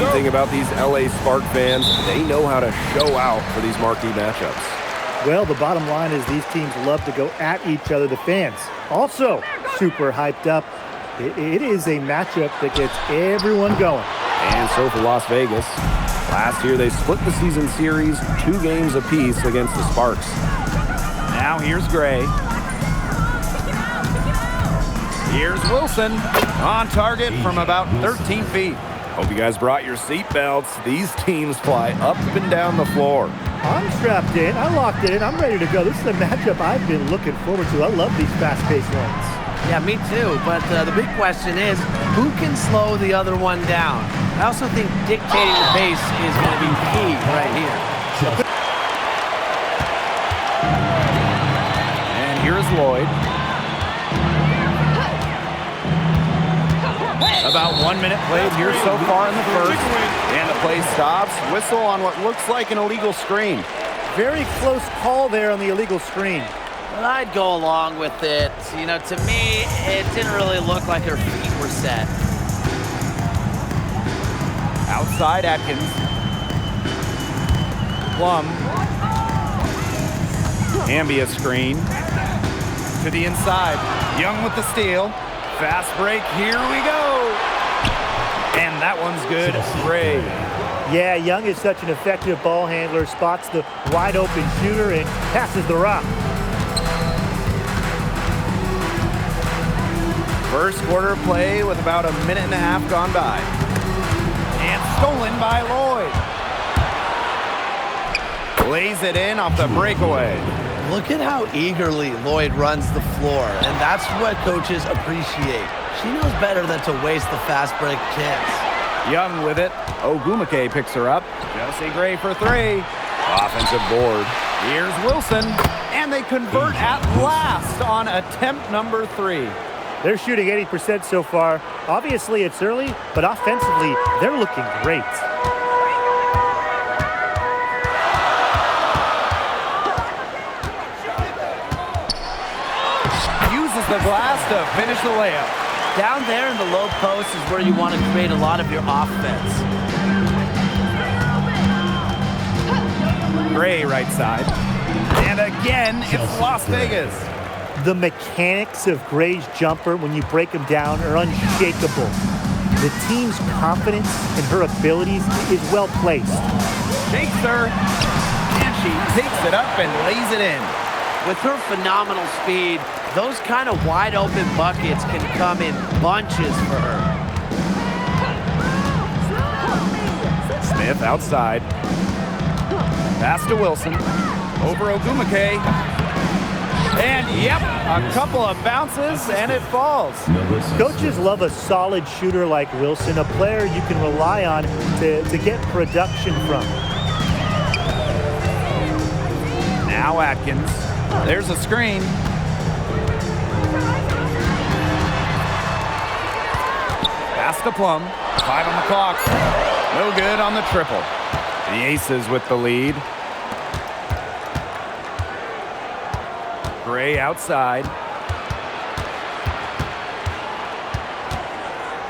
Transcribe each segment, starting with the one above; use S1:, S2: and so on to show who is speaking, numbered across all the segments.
S1: One thing about these LA Spark fans, they know how to show out for these marquee matchups.
S2: Well, the bottom line is these teams love to go at each other, the fans. Also, super hyped up. It is a matchup that gets everyone going.
S1: And so for Las Vegas, last year they split the season series 2 games apiece against the Sparks.
S3: Now here's Gray. Here's Wilson on target from about 13 feet.
S1: Hope you guys brought your seatbelts. These teams fly up and down the floor.
S2: I'm strapped in. I locked it in. I'm ready to go. This is a matchup I've been looking forward to. I love these fast-paced ones.
S4: Yeah, me too. But the big question is, who can slow the other one down? I also think dictating the pace is going to be key right here.
S3: And here's Lloyd. About 1 minute played here so far in the first. And the play stops. Whistle on what looks like an illegal screen.
S2: Very close call there on the illegal screen.
S4: Well, I'd go along with it. You know, to me, it didn't really look like her feet were set.
S3: Outside Atkins. Plum. Ambia screen. To the inside. Young with the steal. Fast break. Here we go. And that one's good. Gray.
S2: Yeah, Young is such an effective ball handler. Spots the wide open shooter and passes the rock.
S3: First quarter play with about a minute and a half gone by. And stolen by Lloyd. Lays it in off the breakaway.
S4: Look at how eagerly Lloyd runs the floor, and that's what coaches appreciate. She knows better than to waste the fast break chance.
S3: Young with it. Ogumake picks her up. Josie Gray for 3.
S1: Offensive board.
S3: Here's Wilson. And they convert at last on attempt number 3.
S2: They're shooting 80% so far. Obviously, it's early, but offensively, they're looking great.
S3: Uses the glass to finish the layup.
S4: Down there in the low post is where you want to create a lot of your offense.
S3: Gray right side. And again, it's Las Vegas.
S2: The mechanics of Gray's jumper, when you break them down, are unshakable. The team's confidence in her abilities is well placed.
S3: Shakes her, and she takes it up and lays it in.
S4: With her phenomenal speed, those kind of wide open buckets can come in bunches for her.
S3: Smith outside. Pass to Wilson. Over Ogumake. And, yep, a couple of bounces, and it falls.
S2: Coaches love a solid shooter like Wilson, a player you can rely on to get production from.
S3: Now Atkins. There's a screen. Pass to Plum. 5 on the clock. No good on the triple. The Aces with the lead. Gray outside.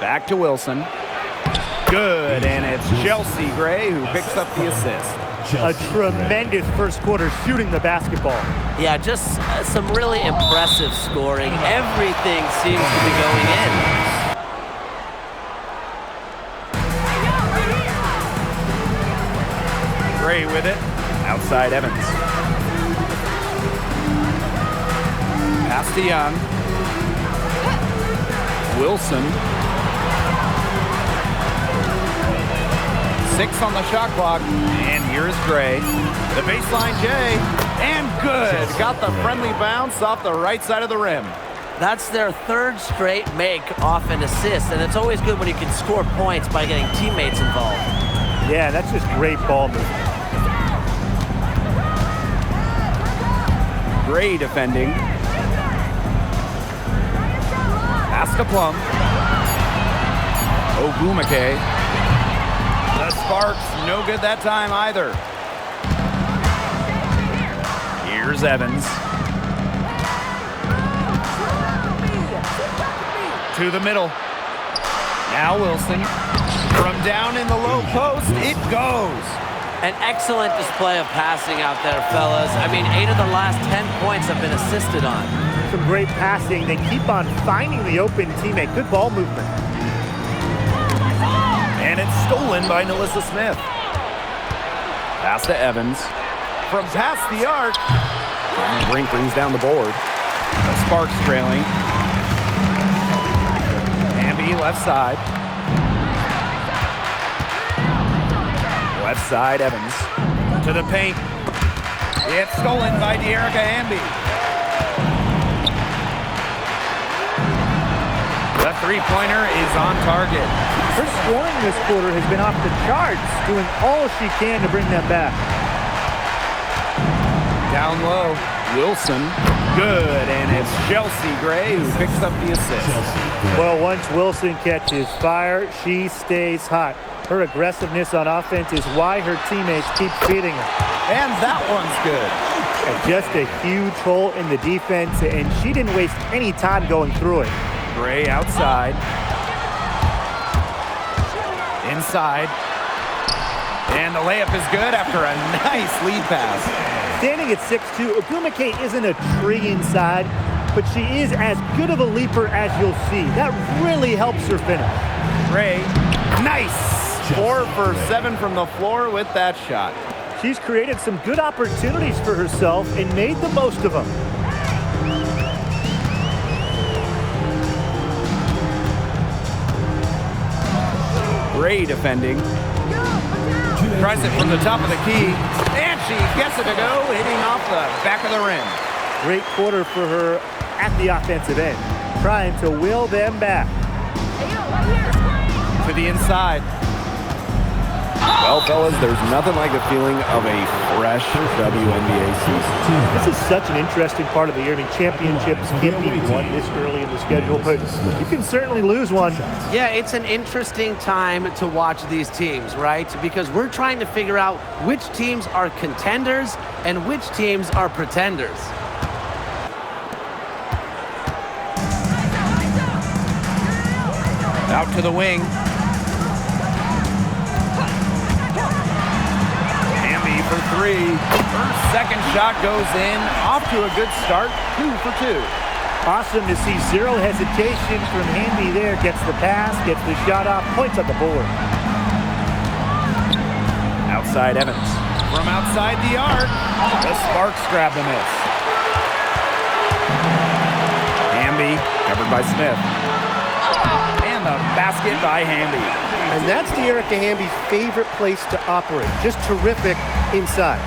S3: Back to Wilson. Good, and it's Chelsea Gray who picks up the assist.
S2: A tremendous first quarter shooting the basketball.
S4: Yeah, just some really impressive scoring. Everything seems to be going in.
S3: Gray with it. Outside Evans. Pass to Young. Wilson. 6 on the shot clock. And here's Gray. The baseline J. And good. Got the friendly bounce off the right side of the rim.
S4: That's their 3rd straight make off an assist, and it's always good when you can score points by getting teammates involved.
S2: Yeah, that's just great ball movement.
S3: Gray defending. Pass to Plum. Ogumake. The Sparks, no good that time either. Here's Evans. To the middle. Now Wilson. From down in the low post, it goes.
S4: An excellent display of passing out there, fellas. I mean, 8 of the last 10 points have been assisted on.
S2: Some great passing. They keep on finding the open teammate. Good ball movement.
S1: And it's stolen by Nalissa Smith. Pass to Evans.
S3: From past the arc.
S1: Brink brings down the board.
S3: The Sparks trailing. Hamby left side.
S1: Left side, Evans.
S3: To the paint. It's stolen by De'Erica Hamby. The three-pointer is on target.
S2: Her scoring this quarter has been off the charts, doing all she can to bring them back.
S3: Down low.
S1: Wilson.
S3: Good, and it's Chelsea Gray who picks up the assist.
S2: Well, once Wilson catches fire, she stays hot. Her aggressiveness on offense is why her teammates keep feeding her.
S3: And that one's good.
S2: And just a huge hole in the defense, and she didn't waste any time going through it.
S3: Gray outside. Inside. And the layup is good after a nice lead pass.
S2: Standing at 6'2", Ogumake isn't a tree inside, but she is as good of a leaper as you'll see. That really helps her finish.
S3: Gray, nice. 4 for 7 from the floor with that shot.
S2: She's created some good opportunities for herself and made the most of them.
S3: Gray defending. Tries it from the top of the key, and she gets it to go, hitting off the back of the rim.
S2: Great quarter for her at the offensive end, trying to will them back.
S3: To the inside.
S1: Well, fellas, there's nothing like the feeling of a fresh WNBA season.
S2: This is such an interesting part of the year. I mean, championships can't be won this early in the schedule, but you can certainly lose one.
S4: Yeah, it's an interesting time to watch these teams, right? Because we're trying to figure out which teams are contenders and which teams are pretenders.
S3: Out to the wing. Hamby for 3. Her second shot goes in. Off to a good start. 2 for 2.
S2: Awesome to see zero hesitation from Hamby there. Gets the pass, gets the shot off, points on the board.
S1: Outside Evans.
S3: From outside the arc, the Sparks grab the miss. Hamby covered by Smith. And the basket by Hamby.
S2: And that's De'Erica Hamby's favorite place to operate. Just terrific inside.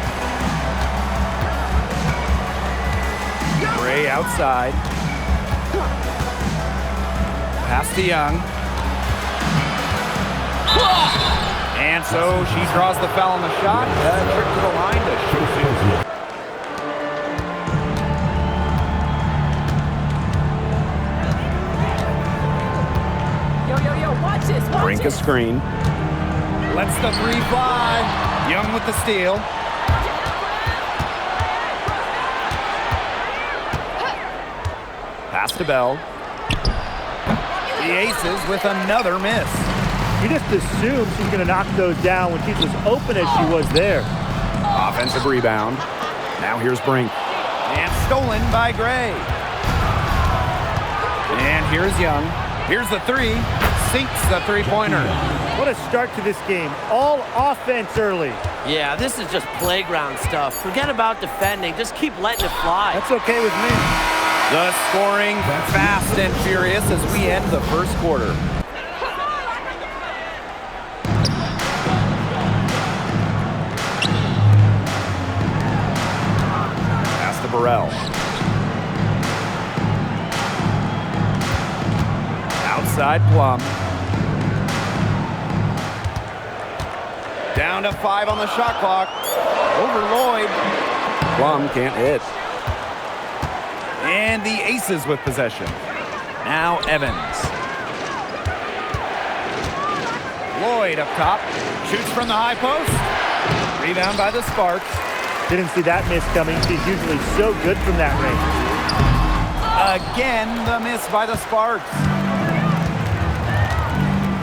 S3: Gray outside. Pass to Young. And so she draws the foul on the shot. Trip to the line to shoot.
S5: Yo, watch this.
S1: Brink a screen.
S3: Lets the 3 fly. Young with the steal.
S1: Pass to Bell.
S3: The Aces with another miss.
S2: You just assume she's going to knock those down when she's as open as she was there.
S1: Offensive rebound. Now here's Brink.
S3: And stolen by Gray. And here's Young. Here's the 3. Sinks the three-pointer.
S2: What a start to this game. All offense early.
S4: Yeah, this is just playground stuff. Forget about defending. Just keep letting it fly.
S2: That's okay with me.
S3: The scoring fast and furious as we end the first quarter.
S1: Pass to Burrell.
S3: Outside Plum. Down to 5 on the shot clock. Over Lloyd.
S1: Plum can't hit.
S3: And the Aces with possession. Now Evans. Lloyd up top. Shoots from the high post. Rebound by the Sparks.
S2: Didn't see that miss coming. She's usually so good from that range.
S3: Again, the miss by the Sparks.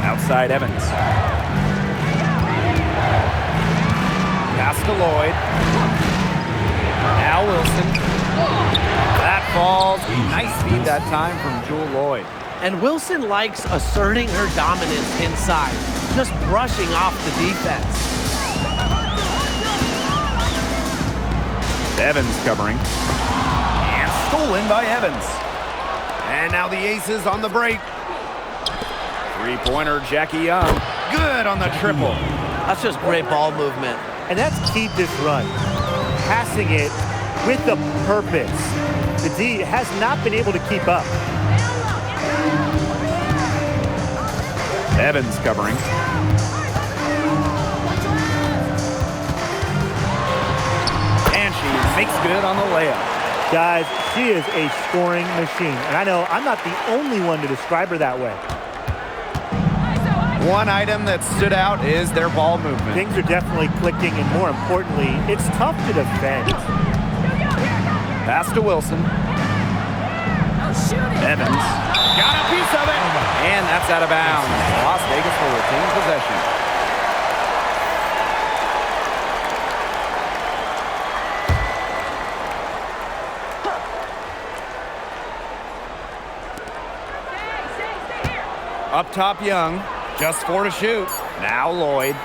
S1: Outside Evans.
S3: Pass to Lloyd. Now Wilson. That falls. Nice feed that time from Jewel Lloyd.
S4: And Wilson likes asserting her dominance inside, just brushing off the defense.
S3: Evans covering. And stolen by Evans. And now the Aces on the break. Three-pointer, Jackie Young. Good on the triple.
S4: That's just great ball movement.
S2: And that's key to this run. Passing it with a purpose. The D has not been able to keep up.
S3: Evans covering. And she makes good on the layup.
S2: Guys, she is a scoring machine. And I know I'm not the only one to describe her that way.
S3: One item that stood out is their ball movement.
S2: Things are definitely clicking, and more importantly, it's tough to defend.
S3: Pass to Wilson. Evans got a piece of it, and that's out of bounds. Las Vegas will retain possession. Up top, Young. Just 4 to shoot. Now Lloyd.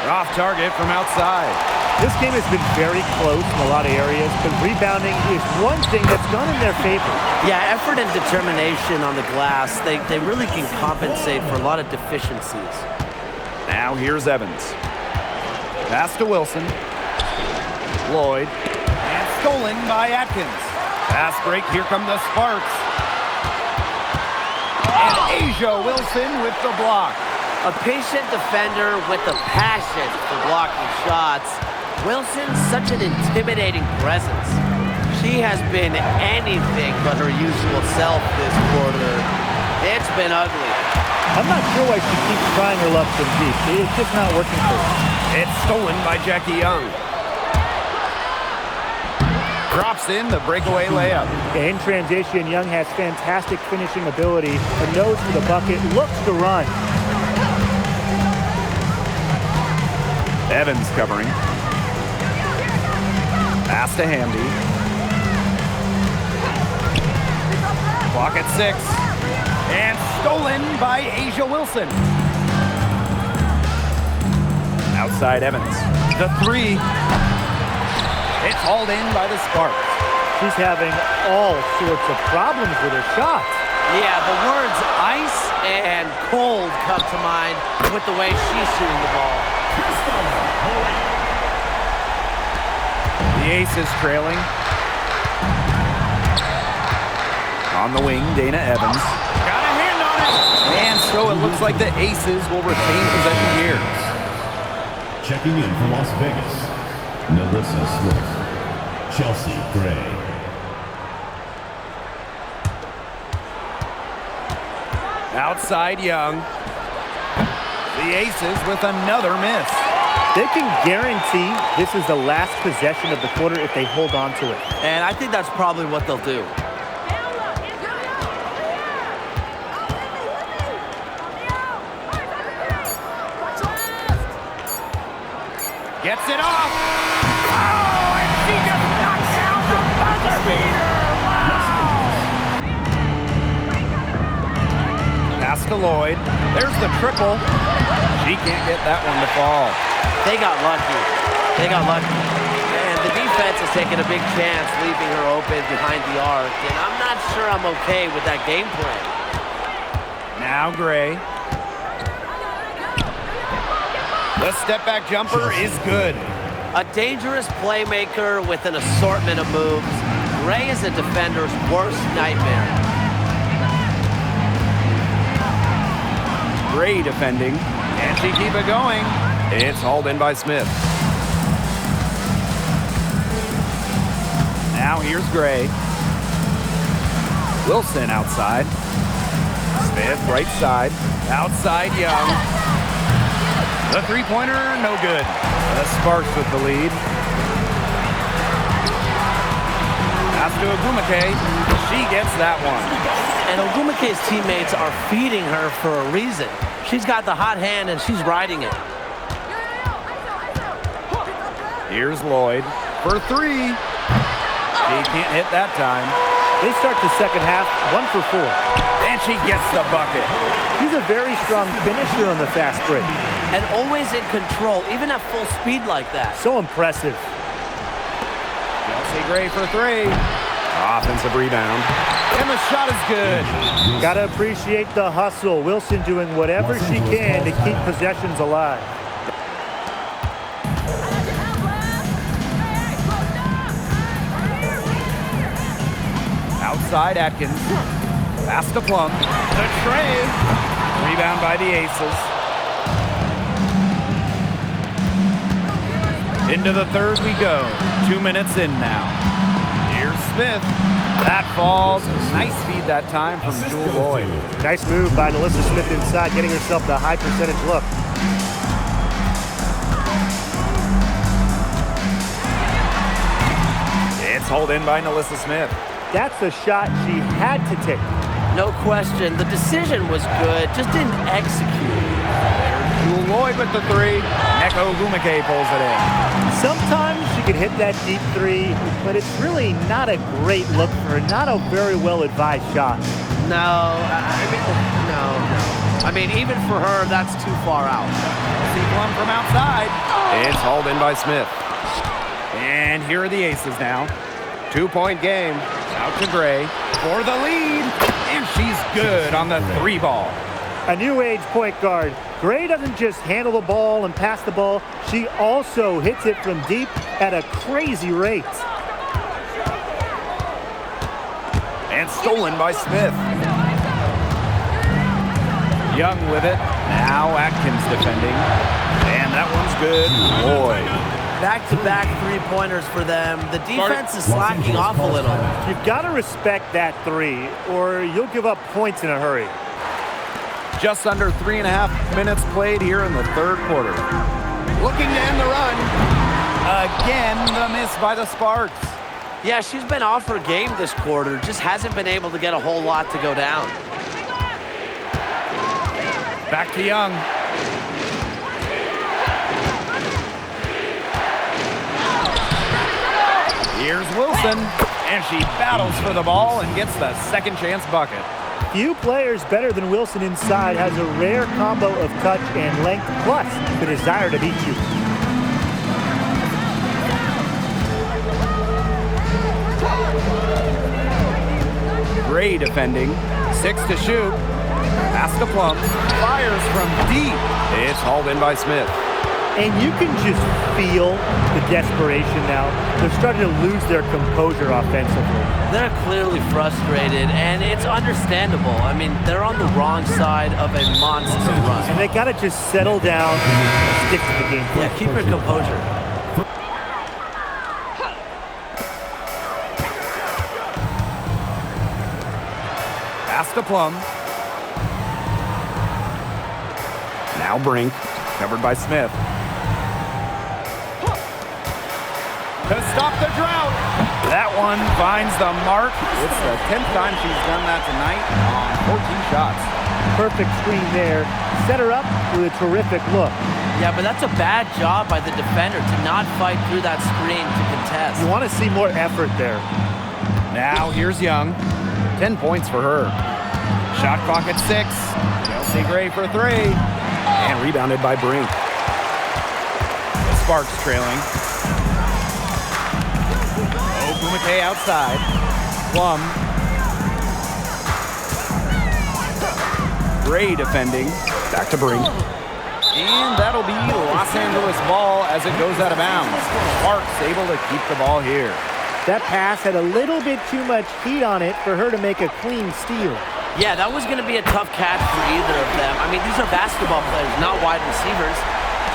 S3: Off target from outside.
S2: This game has been very close in a lot of areas, but rebounding is one thing that's gone in their favor.
S4: Yeah, effort and determination on the glass, they really can compensate for a lot of deficiencies.
S3: Now here's Evans. Pass to Wilson. Lloyd. And stolen by Atkins. Pass break, here come the Sparks. And Asia Wilson with the block.
S4: A patient defender with the passion for blocking shots. Wilson's such an intimidating presence. She has been anything but her usual self this quarter. It's been ugly.
S2: I'm not sure why she keeps trying her luck from deep. It's just not working for her.
S3: It's stolen by Jackie Young. Drops in the breakaway layup.
S2: In transition, Young has fantastic finishing ability. Her nose for the bucket, looks to run.
S3: Evans covering. Pass to Hamdy. Clock at 6. And stolen by Asia Wilson. Outside Evans. The 3. It's hauled in by the Sparks.
S2: She's having all sorts of problems with her shots.
S4: Yeah, the words ice and cold come to mind with the way she's shooting the ball.
S3: The Aces trailing. On the wing, Dana Evans. Got a hand on it! And so it looks like the Aces will retain possession here.
S5: Checking in from Las Vegas, Melissa Smith, Chelsea Gray.
S3: Outside Young. The Aces with another miss.
S2: They can guarantee this is the last possession of the quarter if they hold on to it.
S4: And I think that's probably what they'll do.
S3: Gets it off. Oh, and she just knocks down the buzzer beater. Wow. Pass to Lloyd. There's the triple. She can't get that one to fall.
S4: They got lucky. They got lucky. And the defense is taking a big chance, leaving her open behind the arc. And I'm not sure I'm okay with that game plan.
S3: Now Gray. The step-back jumper is good.
S4: A dangerous playmaker with an assortment of moves. Gray is a defender's worst nightmare.
S3: Gray defending. Can she keep it going? It's hauled in by Smith. Now here's Gray. Wilson outside. Smith right side. Outside Young. The three-pointer, no good. The Sparks with the lead. Pass to Ogumake. She gets that one.
S4: And Ogumake's teammates are feeding her for a reason. She's got the hot hand and she's riding it.
S3: Here's Lloyd for three. He can't hit that time.
S2: They start the second half 1 for 4.
S3: And she gets the bucket.
S2: He's a very strong finisher on the fast break.
S4: And always in control, even at full speed like that.
S2: So impressive.
S3: Chelsea Gray for three.
S1: Offensive rebound.
S3: And the shot is good.
S2: Gotta appreciate the hustle. Wilson doing whatever she can to keep possessions alive.
S3: Outside Atkins. Pass to Plum. The tray. Rebound by the Aces. Into the third we go. 2 minutes in now. Here's Smith. That falls. Nice feed that time from Jewel Lloyd.
S2: Nice move by Alyssa Smith inside, getting herself the high percentage look.
S3: It's hauled in by Alyssa Smith.
S2: That's a shot she had to take.
S4: No question. The decision was good, just didn't execute.
S3: Jewel Lloyd with the three. Neko Gumake pulls it in.
S2: Sometimes she can hit that deep three, but it's really not a great look for her. Not a very well-advised shot.
S4: No. I mean, even for her, that's too far out.
S3: See Plum from outside. It's hauled in by Smith. And here are the Aces now. 2-point game. Out to Gray for the lead. And she's good on the three ball.
S2: A new age point guard. Gray doesn't just handle the ball and pass the ball. She also hits it from deep at a crazy rate.
S3: And stolen by Smith. Young with it. Now Atkins defending. And that one's good. Lloyd.
S4: Back-to-back three-pointers for them. The defense is slacking off a little.
S2: You've got to respect that three, or you'll give up points in a hurry.
S3: Just under 3.5 minutes played here in the third quarter. Looking to end the run. Again, the miss by the Sparks.
S4: Yeah, she's been off her game this quarter. Just hasn't been able to get a whole lot to go down.
S3: Back to Young. Here's Wilson, and she battles for the ball and gets the second chance bucket.
S2: Few players better than Wilson inside, has a rare combo of touch and length, plus the desire to beat you.
S3: Gray defending, 6 to shoot. Pass to Plum, fires from deep. It's hauled in by Smith.
S2: And you can just feel the desperation now. They're starting to lose their composure offensively.
S4: They're clearly frustrated, and it's understandable. I mean, they're on the wrong side of a monster run.
S2: And they got to just settle down and stick to the game.
S4: Yeah, keep your composure.
S3: Pass to Plum. Now Brink, covered by Smith. To stop the drought. That one finds the mark. It's the 10th time she's done that tonight on 14 shots.
S2: Perfect screen there. Set her up with a terrific look.
S4: Yeah, but that's a bad job by the defender to not fight through that screen to contest.
S2: You want to see more effort there.
S3: Now here's Young. 10 points for her. Shot clock at 6. Chelsea Gray for 3.
S1: And rebounded by Brink.
S3: The Sparks trailing. Gumake outside. Plum. Gray defending.
S1: Back to Brink.
S3: And that'll be Los Angeles ball as it goes out of bounds. Sparks able to keep the ball here.
S2: That pass had a little bit too much heat on it for her to make a clean steal.
S4: Yeah, that was going to be a tough catch for either of them. I mean, these are basketball players, not wide receivers.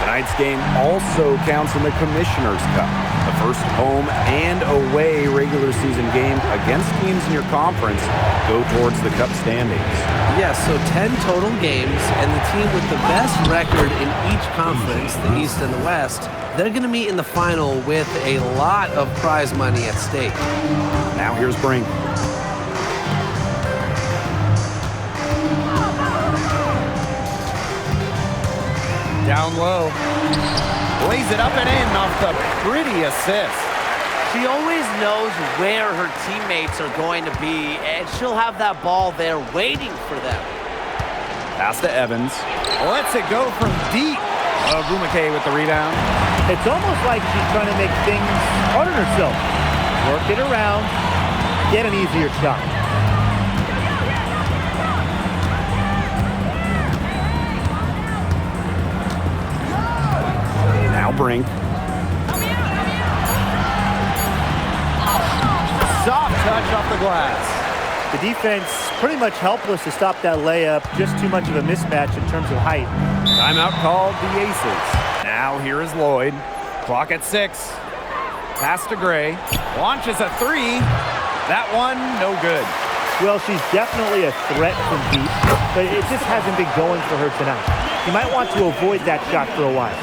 S1: Tonight's game also counts in the Commissioner's Cup, the first home and away regular season game against teams in your conference go towards the Cup standings.
S4: Yes, so 10 total games, and the team with the best record in each conference, the East and the West, they're going to meet in the final with a lot of prize money at stake.
S1: Now here's Brink.
S3: Down low. Lays it up and in off the pretty assist.
S4: She always knows where her teammates are going to be, and she'll have that ball there waiting for them.
S3: Pass to Evans. Lets it go from deep. Agumake with the rebound.
S2: It's almost like she's trying to make things hard on herself. Work it around, get an easier shot.
S3: Now Brink. Soft touch off the glass.
S2: The defense pretty much helpless to stop that layup. Just too much of a mismatch in terms of height.
S3: Timeout called the Aces. Now here is Lloyd. Clock at 6. Pass to Gray. Launches a 3. That one, no good.
S2: Well, she's definitely a threat from deep, but it just hasn't been going for her tonight. You might want to avoid that shot for a while.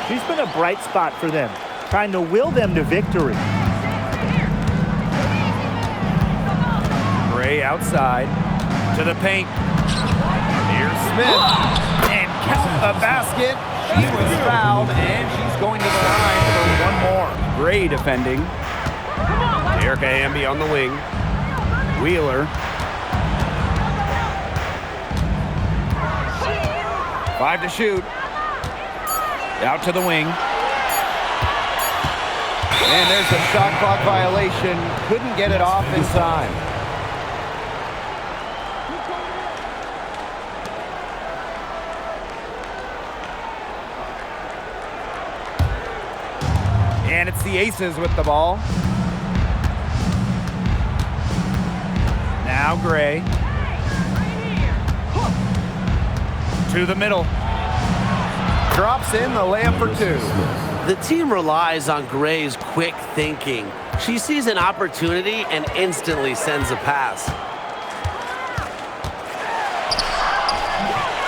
S2: She's been a bright spot for them, trying to will them to victory.
S3: Gray outside to the paint. Here's Smith. And count the basket. She was fouled, and she's going to the line for one more. Gray defending. Erica Hamby on the wing. Wheeler. 5 to shoot. Out to the wing. And there's a shot clock violation. Couldn't get it off in time. And it's the Aces with the ball. Now Gray. To the middle. Drops in the layup for 2.
S4: The team relies on Gray's quick thinking. She sees an opportunity and instantly sends a pass.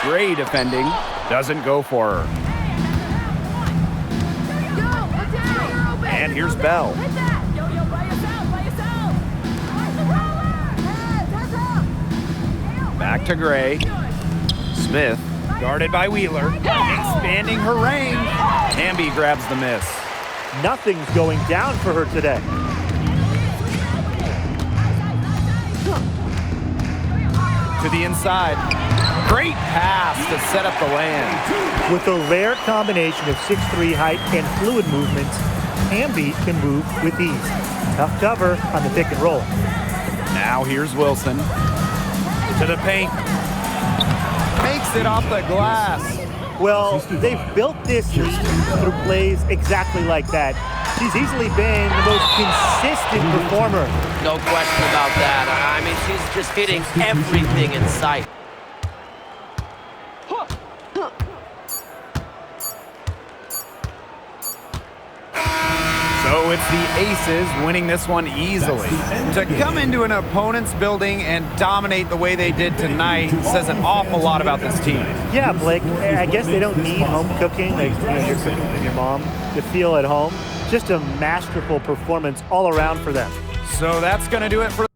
S3: Gray defending. Doesn't go for her. And here's Bell. Back to Gray. Smith, guarded by Wheeler. Expanding her range. Hamby grabs the miss.
S2: Nothing's going down for her today.
S3: To the inside. Great pass to set up the land.
S2: With a rare combination of 6'3" height and fluid movements, Hamby can move with ease. Tough cover on the pick and roll.
S3: Now here's Wilson. To the paint. Makes it off the glass.
S2: Well, they've built this lead through plays exactly like that. She's easily been the most consistent performer.
S4: No question about that. I mean, she's just hitting everything in sight.
S3: So it's the Aces winning this one easily. To come into an opponent's building and dominate the way they did tonight says an awful lot about this team.
S2: Yeah, Blake, I guess they don't need home cooking, like you're cooking with your mom, to feel at home. Just a masterful performance all around for them.
S3: So that's going to do it for